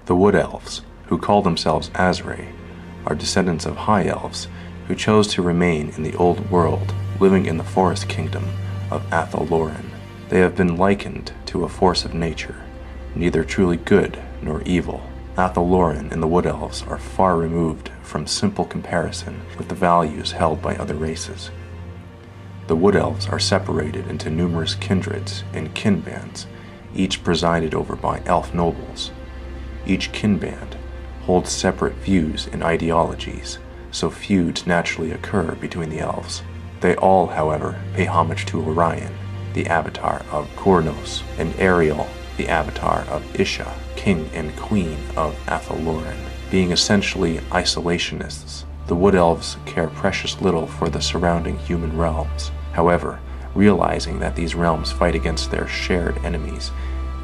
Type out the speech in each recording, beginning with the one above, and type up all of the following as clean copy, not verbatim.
The Wood Elves, who call themselves Azrae, are descendants of High Elves who chose to remain in the Old World, living in the Forest Kingdom of Untitled Chapter. They have been likened to a force of nature, neither truly good nor evil. Untitled Chapter and the Wood Elves are far removed from simple comparison with the values held by other races. The Wood Elves are separated into numerous kindreds and kinbands, each presided over by elf nobles. Each kinband holds separate views and ideologies, so feuds naturally occur between the elves. They all, however, pay homage to Orion, the avatar of Kurnos, and Ariel, the avatar of Isha, king and queen of Untitled Chapter. Being essentially isolationists, the Wood Elves care precious little for the surrounding human realms. However, realizing that these realms fight against their shared enemies,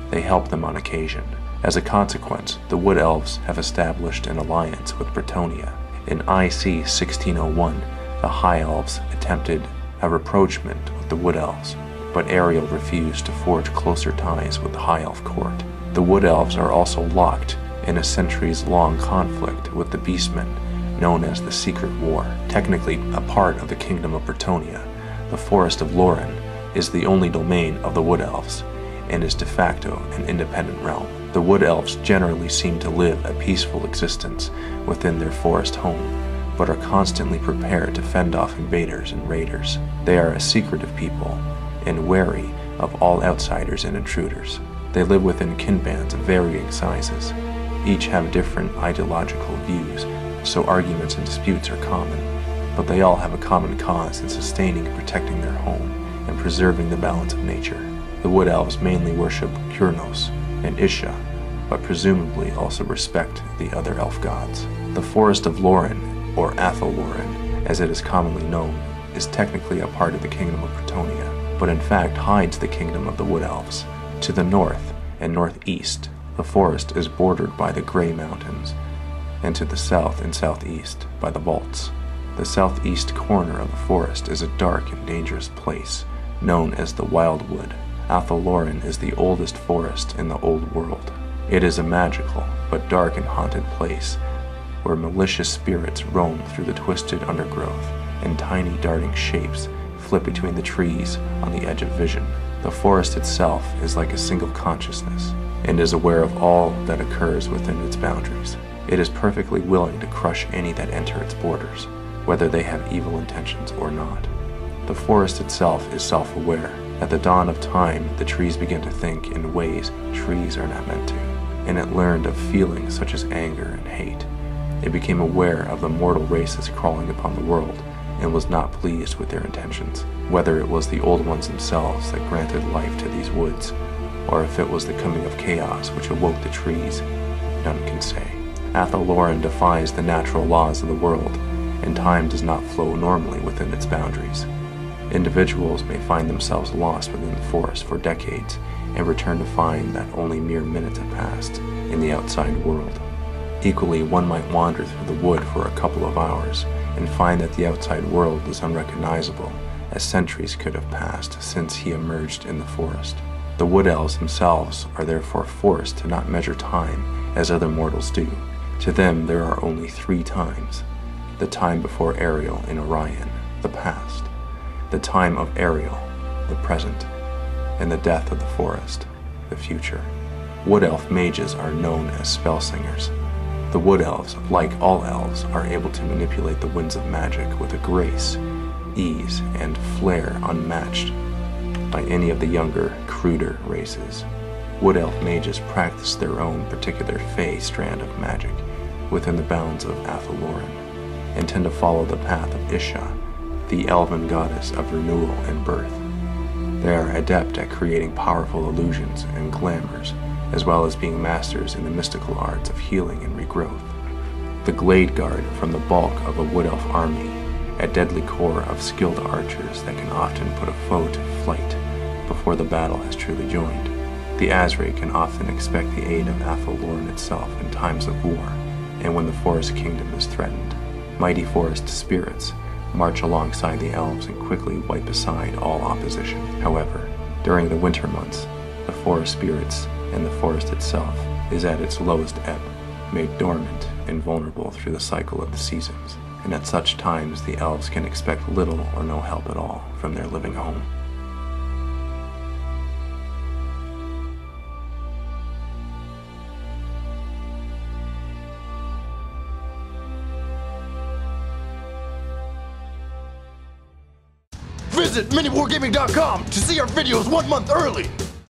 they help them on occasion. As a consequence, the Wood Elves have established an alliance with Bretonnia. In IC 1601, the High Elves attempted a rapprochement with the Wood Elves, but Ariel refused to forge closer ties with the High Elf court. The Wood Elves are also locked in a centuries-long conflict with the Beastmen, known as the Secret War. Technically a part of the Kingdom of Bretonnia, the Forest of Lauryn is the only domain of the Wood Elves, and is de facto an independent realm. The Wood Elves generally seem to live a peaceful existence within their forest home, but are constantly prepared to fend off invaders and raiders. They are a secretive people, and wary of all outsiders and intruders. They live within kinbands of varying sizes. Each have different ideological views, so arguments and disputes are common, but they all have a common cause in sustaining and protecting their home and preserving the balance of nature. The Wood Elves mainly worship Kurnos and Isha, but presumably also respect the other elf gods. The Forest of Lauryn, or Untitled Chapter, as it is commonly known, is technically a part of the Kingdom of Bretonnia, but in fact hides the Kingdom of the Wood Elves. To the north and northeast, the forest is bordered by the Grey Mountains, and to the south and southeast by the Vaults. The southeast corner of the forest is a dark and dangerous place, known as the Wildwood. Untitled Chapter is the oldest forest in the Old World. It is a magical, but dark and haunted place, where malicious spirits roam through the twisted undergrowth, and tiny darting shapes flit between the trees on the edge of vision. The forest itself is like a single consciousness, and is aware of all that occurs within its boundaries. It is perfectly willing to crush any that enter its borders, whether they have evil intentions or not. The forest itself is self-aware. At the dawn of time, the trees begin to think in ways trees are not meant to, and it learned of feelings such as anger and hate. It became aware of the mortal races crawling upon the world, and was not pleased with their intentions. Whether it was the Old Ones themselves that granted life to these woods, or if it was the coming of chaos which awoke the trees, none can say. Untitled Chapter defies the natural laws of the world, and time does not flow normally within its boundaries. Individuals may find themselves lost within the forest for decades, and return to find that only mere minutes have passed in the outside world. Equally, one might wander through the wood for a couple of hours, and find that the outside world is unrecognizable, as centuries could have passed since he emerged in the forest. The Wood Elves themselves are therefore forced to not measure time as other mortals do. To them there are only 3 times: the time before Ariel in Orion, the past; the time of Ariel, the present; and the death of the forest, the future. Wood Elf mages are known as spell singers. The Wood Elves, like all elves, are able to manipulate the winds of magic with a grace, ease, and flair unmatched by any of the younger, cruder races. Wood Elf mages practice their own particular fey strand of magic within the bounds of Untitled Chapter, and tend to follow the path of Isha, the elven goddess of renewal and birth. They are adept at creating powerful illusions and glamours, as well as being masters in the mystical arts of healing and regrowth. The Glade Guard from the bulk of a Wood Elf army, a deadly corps of skilled archers that can often put a foe to flight before the battle has truly joined. The Azrae can often expect the aid of Untitled Chapter itself in times of war, and when the Forest Kingdom is threatened. Mighty forest spirits march alongside the elves and quickly wipe aside all opposition. However, during the winter months, the forest spirits and the forest itself is at its lowest ebb. made dormant and vulnerable through the cycle of the seasons, and at such times the elves can expect little or no help at all from their living home. Visit miniwargaming.com to see our videos 1 month early!